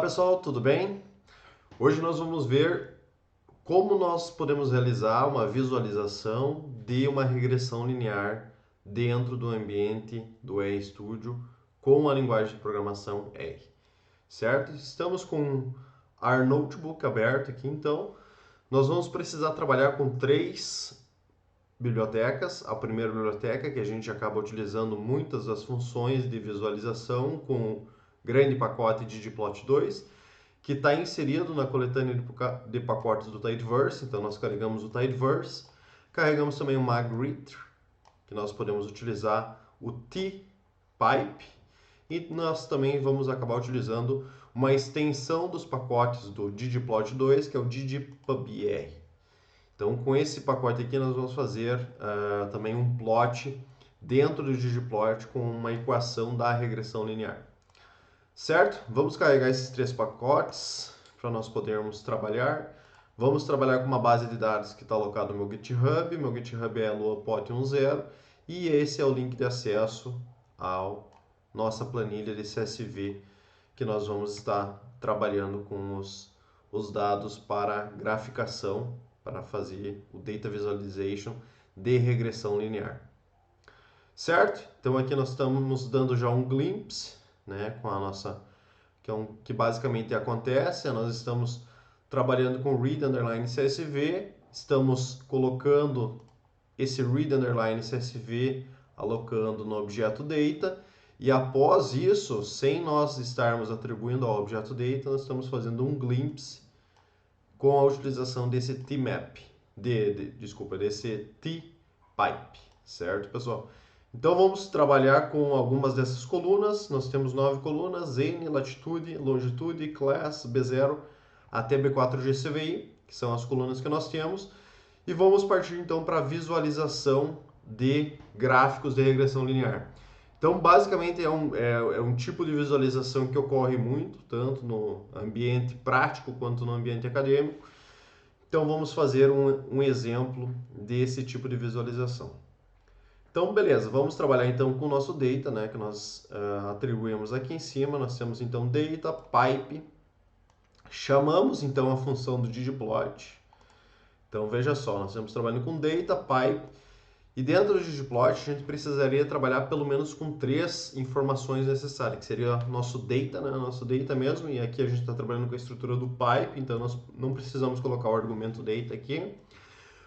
Pessoal, tudo bem? Hoje nós vamos ver como nós podemos realizar uma visualização de uma regressão linear dentro do ambiente do RStudio com a linguagem de programação R, certo? Estamos com our notebook aberto aqui, então nós vamos precisar trabalhar com três bibliotecas. A primeira biblioteca, que a gente acaba utilizando muitas das funções de visualização com o grande pacote ggplot2, que está inserido na coletânea de pacotes do Tidyverse. Então nós carregamos o Tidyverse, carregamos também o Magrittr, que nós podemos utilizar o tpipe, e nós também vamos acabar utilizando uma extensão dos pacotes do ggplot2, que é o ggpubr. Então com esse pacote aqui nós vamos fazer também um plot dentro do ggplot com uma equação da regressão linear. Certo? Vamos carregar esses três pacotes para nós podermos trabalhar. Vamos trabalhar com uma base de dados que está alocada no meu GitHub. Meu GitHub é luapot10 e esse é o link de acesso à nossa planilha de CSV que nós vamos estar trabalhando com os dados para graficação, para fazer o Data Visualization de regressão linear. Certo? Então aqui nós estamos dando já um glimpse, né, com a nossa, que basicamente acontece, nós estamos trabalhando com read underline CSV, estamos colocando esse read underline CSV alocando no objeto data, e após isso, sem nós estarmos atribuindo ao objeto data, nós estamos fazendo um glimpse com a utilização desse tmap, desse tpipe, certo, pessoal? Então vamos trabalhar com algumas dessas colunas. Nós temos 9 colunas: N, latitude, longitude, class, B0 até B4GCVI, que são as colunas que nós temos. E vamos partir então para a visualização de gráficos de regressão linear. Então basicamente é um tipo de visualização que ocorre muito, tanto no ambiente prático quanto no ambiente acadêmico. Então vamos fazer um exemplo desse tipo de visualização. Então, beleza, vamos trabalhar então com o nosso data, né, que nós atribuímos aqui em cima. Nós temos então data, pipe, chamamos então a função do ggplot. Então, veja só, nós estamos trabalhando com data, pipe, e dentro do ggplot a gente precisaria trabalhar pelo menos com 3 informações necessárias, que seria nosso data, né, nosso data mesmo, e aqui a gente está trabalhando com a estrutura do pipe, então nós não precisamos colocar o argumento data aqui.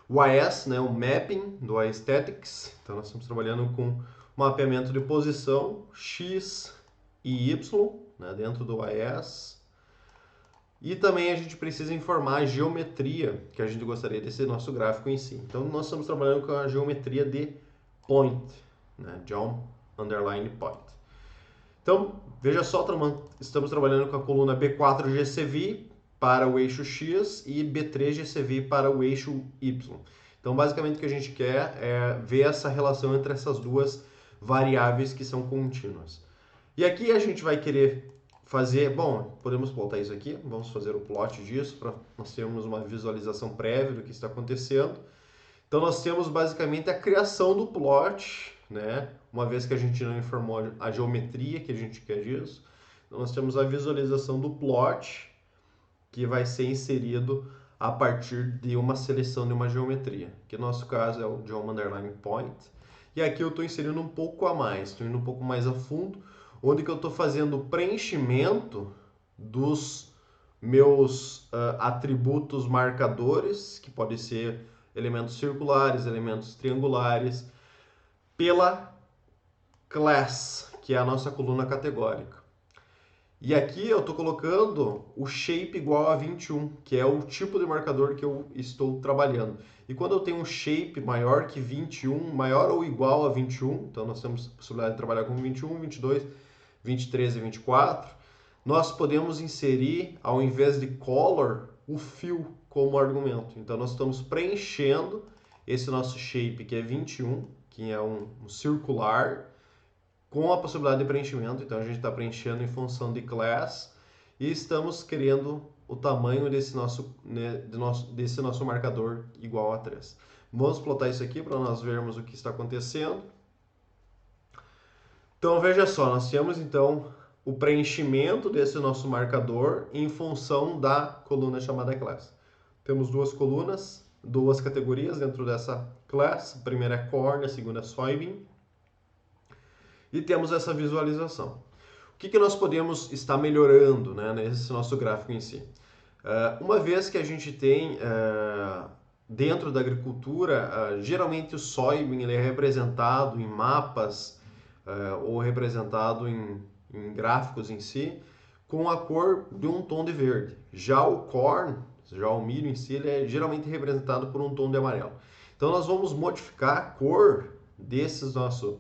O AES, né, o mapping do aesthetics, então nós estamos trabalhando com mapeamento de posição X e Y, né, dentro do AES. E também a gente precisa informar a geometria que a gente gostaria desse nosso gráfico em si. Então nós estamos trabalhando com a geometria de point, né, John underline point. Então, veja só, estamos trabalhando com a coluna B4GCV para o eixo X e B3GCV para o eixo Y. Então, basicamente, o que a gente quer é ver essa relação entre essas duas variáveis que são contínuas. E aqui a gente vai querer fazer, bom, podemos plotar isso aqui, vamos fazer o plot disso para nós termos uma visualização prévia do que está acontecendo. Então, nós temos basicamente a criação do plot, né? Uma vez que a gente não informou a geometria que a gente quer disso. Então, nós temos a visualização do plot, que vai ser inserido a partir de uma seleção de uma geometria, que no nosso caso é o John underline point. E aqui eu estou inserindo um pouco a mais, estou indo um pouco mais a fundo, onde que eu estou fazendo o preenchimento dos meus atributos marcadores, que podem ser elementos circulares, elementos triangulares, pela class, que é a nossa coluna categórica. E aqui eu estou colocando o shape igual a 21, que é o tipo de marcador que eu estou trabalhando. E quando eu tenho um shape maior que 21, maior ou igual a 21, então nós temos a possibilidade de trabalhar com 21, 22, 23 e 24, nós podemos inserir, ao invés de color, o fill como argumento. Então nós estamos preenchendo esse nosso shape que é 21, que é um circular, com a possibilidade de preenchimento. Então a gente está preenchendo em função de class e estamos criando o tamanho desse nosso marcador igual a 3. Vamos plotar isso aqui para nós vermos o que está acontecendo. Então veja só, nós temos então o preenchimento desse nosso marcador em função da coluna chamada class. Temos duas colunas, duas categorias dentro dessa class. A primeira é corn, a segunda é soybean. E temos essa visualização. O que nós podemos estar melhorando, né, nesse nosso gráfico em si? Uma vez que a gente tem dentro da agricultura, geralmente o soybean ele é representado em mapas ou representado em gráficos em si com a cor de um tom de verde. Já o corn, já o milho em si, ele é geralmente representado por um tom de amarelo. Então nós vamos modificar a cor desses nossos...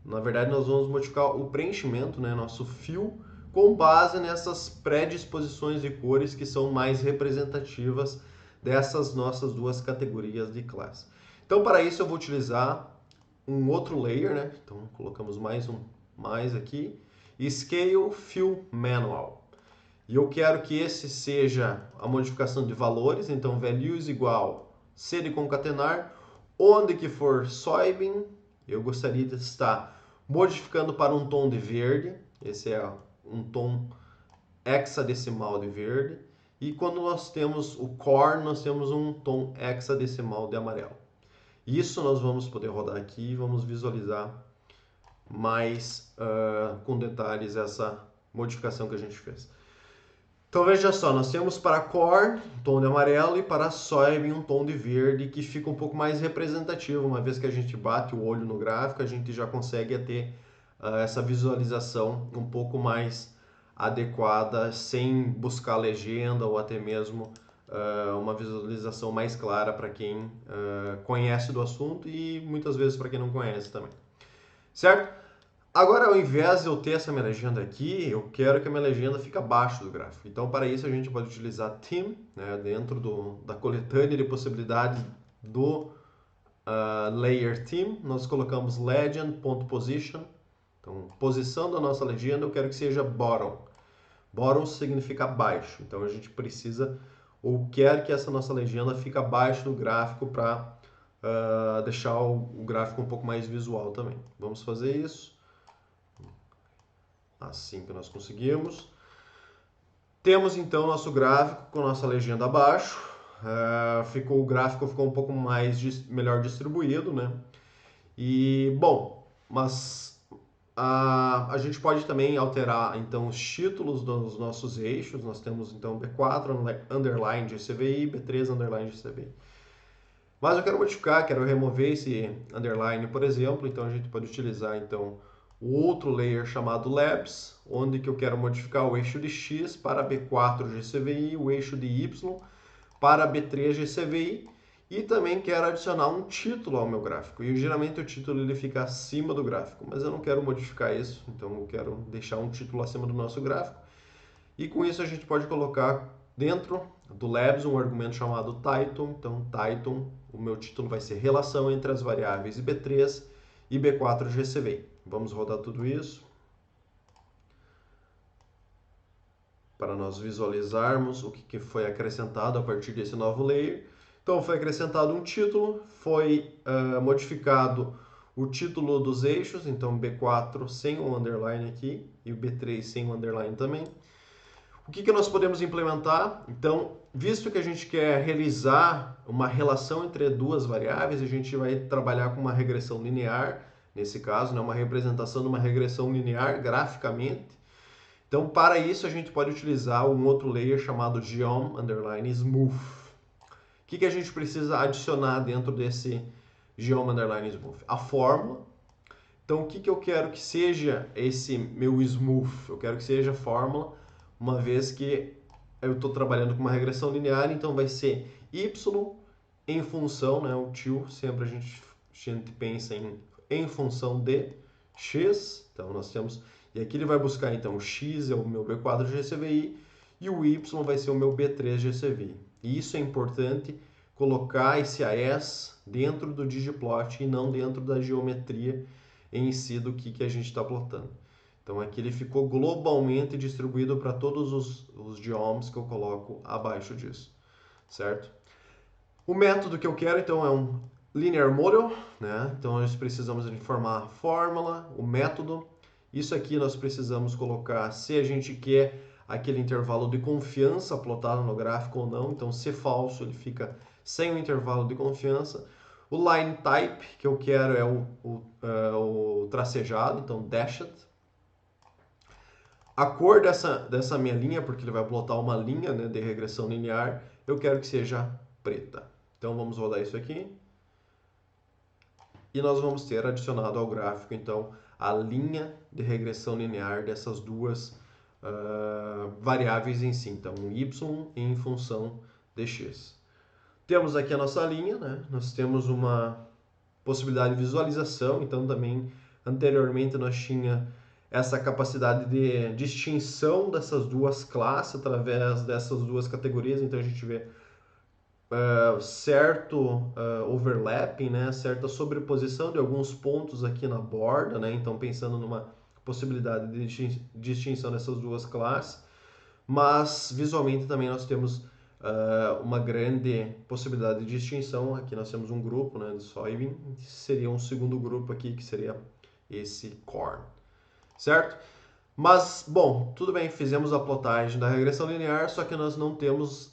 Na verdade, nós vamos modificar o preenchimento, né, nosso fio, com base nessas predisposições de cores que são mais representativas dessas nossas duas categorias de classe. Então, para isso, eu vou utilizar um outro layer, né? Então, colocamos mais aqui. Scale Fill Manual. E eu quero que esse seja a modificação de valores. Então, values igual C de concatenar. Onde que for soybean, eu gostaria de estar modificando para um tom de verde. Esse é um tom hexadecimal de verde. E quando nós temos o corn, nós temos um tom hexadecimal de amarelo. Isso nós vamos poder rodar aqui e vamos visualizar mais com detalhes essa modificação que a gente fez. Então veja só, nós temos para corn um tom de amarelo e para soybean um tom de verde, que fica um pouco mais representativo. Uma vez que a gente bate o olho no gráfico, a gente já consegue ter essa visualização um pouco mais adequada, sem buscar legenda ou até mesmo uma visualização mais clara para quem conhece do assunto e muitas vezes para quem não conhece também. Certo? Agora, ao invés de eu ter essa minha legenda aqui, eu quero que a minha legenda fique abaixo do gráfico. Então, para isso, a gente pode utilizar theme, né, dentro da coletânea de possibilidades do layer theme. Nós colocamos legend.position. Então, posição da nossa legenda, eu quero que seja bottom. Bottom significa abaixo. Então, a gente precisa ou quer que essa nossa legenda fique abaixo do gráfico para deixar o gráfico um pouco mais visual também. Vamos fazer isso. Assim que nós conseguimos. Temos então nosso gráfico com nossa legenda abaixo. O gráfico ficou um pouco melhor distribuído, né? E bom, mas a gente pode também alterar então os títulos dos nossos eixos. Nós temos então B4 underline GCVI, B3 underline GCVI. Mas eu quero modificar, quero remover esse underline, por exemplo. Então a gente pode utilizar então o outro layer chamado Labs, onde que eu quero modificar o eixo de X para B4 GCVI, o eixo de Y para B3 GCVI, e também quero adicionar um título ao meu gráfico. E geralmente o título ele fica acima do gráfico, mas eu não quero modificar isso, então eu quero deixar um título acima do nosso gráfico. E com isso a gente pode colocar dentro do Labs um argumento chamado Title. Então, Title, o meu título vai ser relação entre as variáveis B3 e B4 GCVI. Vamos rodar tudo isso para nós visualizarmos o que foi acrescentado a partir desse novo layer. Então, foi acrescentado um título, foi modificado o título dos eixos, então B4 sem o underline aqui e o B3 sem o underline também. O que nós podemos implementar? Então, visto que a gente quer realizar uma relação entre duas variáveis, a gente vai trabalhar com uma regressão linear, nesse caso, né, uma representação de uma regressão linear graficamente. Então, para isso, a gente pode utilizar um outro layer chamado geom_smooth. O que a gente precisa adicionar dentro desse geom_smooth? A fórmula. Então, o que eu quero que seja esse meu smooth? Eu quero que seja a fórmula, uma vez que eu estou trabalhando com uma regressão linear, então vai ser y em função, né, o tio, sempre a gente pensa em função de x, então nós temos, e aqui ele vai buscar então o x é o meu B4 GCVI e o y vai ser o meu B3 GCVI. E isso é importante, colocar esse AES dentro do ggplot e não dentro da geometria em si do que a gente está plotando. Então aqui ele ficou globalmente distribuído para todos os geoms que eu coloco abaixo disso, certo? O método que eu quero então é um linear model, né? Então nós precisamos informar a fórmula, o método Isso aqui nós precisamos colocar se a gente quer aquele intervalo de confiança plotado no gráfico ou não. Então, se falso, ele fica sem o intervalo de confiança. O line type, que eu quero é o tracejado, então dashed. A cor dessa minha linha, porque ele vai plotar uma linha, né, de regressão linear, eu quero que seja preta. Então, vamos rodar isso aqui. E nós vamos ter adicionado ao gráfico, então, a linha de regressão linear dessas duas variáveis em si. Então, y em função de x. Temos aqui a nossa linha, né? Nós temos uma possibilidade de visualização, então também anteriormente nós tinha essa capacidade de distinção dessas duas classes através dessas duas categorias, então a gente vê certo overlapping, né? Certa sobreposição de alguns pontos aqui na borda, né? Então pensando numa possibilidade de distinção dessas duas classes, mas visualmente também nós temos uma grande possibilidade de distinção. Aqui nós temos um grupo, né, de soybean, seria um segundo grupo aqui, que seria esse corn, certo? Mas, bom, tudo bem, fizemos a plotagem da regressão linear, só que nós não temos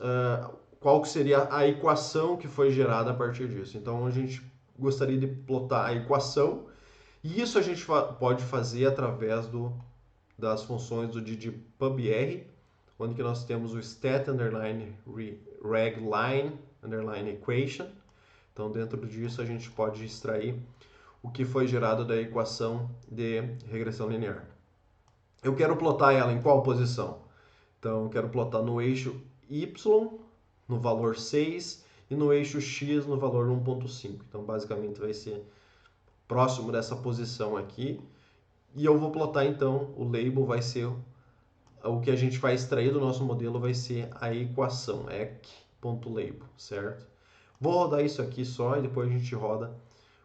qual que seria a equação que foi gerada a partir disso. Então, a gente gostaria de plotar a equação, e isso a gente pode fazer através das funções do ddpubr, onde que nós temos o stat underline regline underline equation. Então, dentro disso, a gente pode extrair o que foi gerado da equação de regressão linear. Eu quero plotar ela em qual posição? Então, eu quero plotar no eixo y, no valor 6, e no eixo x, no valor 1.5. Então, basicamente, vai ser próximo dessa posição aqui. E eu vou plotar, então, o label vai ser o que a gente vai extrair do nosso modelo, vai ser a equação ec.label, certo? Vou rodar isso aqui só e depois a gente roda,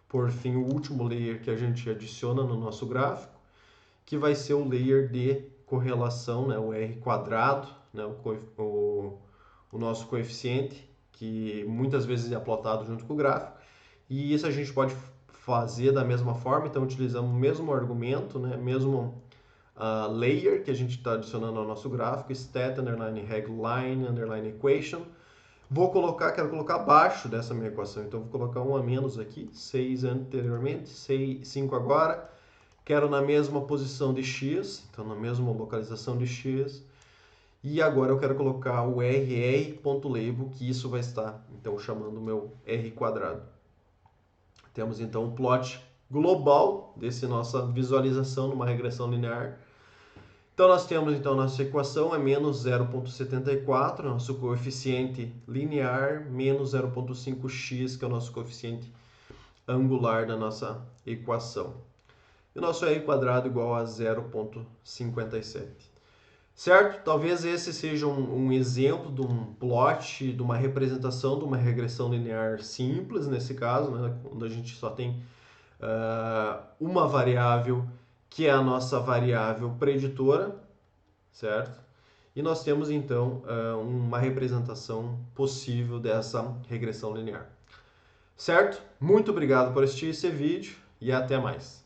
por fim, o último layer que a gente adiciona no nosso gráfico, que vai ser o layer de correlação, né, o R quadrado, né, o nosso coeficiente, que muitas vezes é plotado junto com o gráfico. E isso a gente pode fazer da mesma forma, então utilizamos o mesmo argumento, né, mesmo layer que a gente está adicionando ao nosso gráfico, stat underline regline underline equation. Quero colocar abaixo dessa minha equação, então vou colocar 1 a menos aqui, 6 anteriormente, 5 agora. Quero na mesma posição de x, então na mesma localização de x. E agora eu quero colocar o rr.label, que isso vai estar então chamando o meu r quadrado. Temos então um plot global dessa nossa visualização numa regressão linear. Então nós temos então nossa equação é menos 0.74, nosso coeficiente linear, menos 0.5x, que é o nosso coeficiente angular da nossa equação. E o nosso r quadrado igual a 0.57. Certo? Talvez esse seja um exemplo de um plot, de uma representação de uma regressão linear simples, nesse caso, né, onde a gente só tem uma variável, que é a nossa variável preditora, certo? E nós temos, então, uma representação possível dessa regressão linear. Certo? Muito obrigado por assistir esse vídeo e até mais.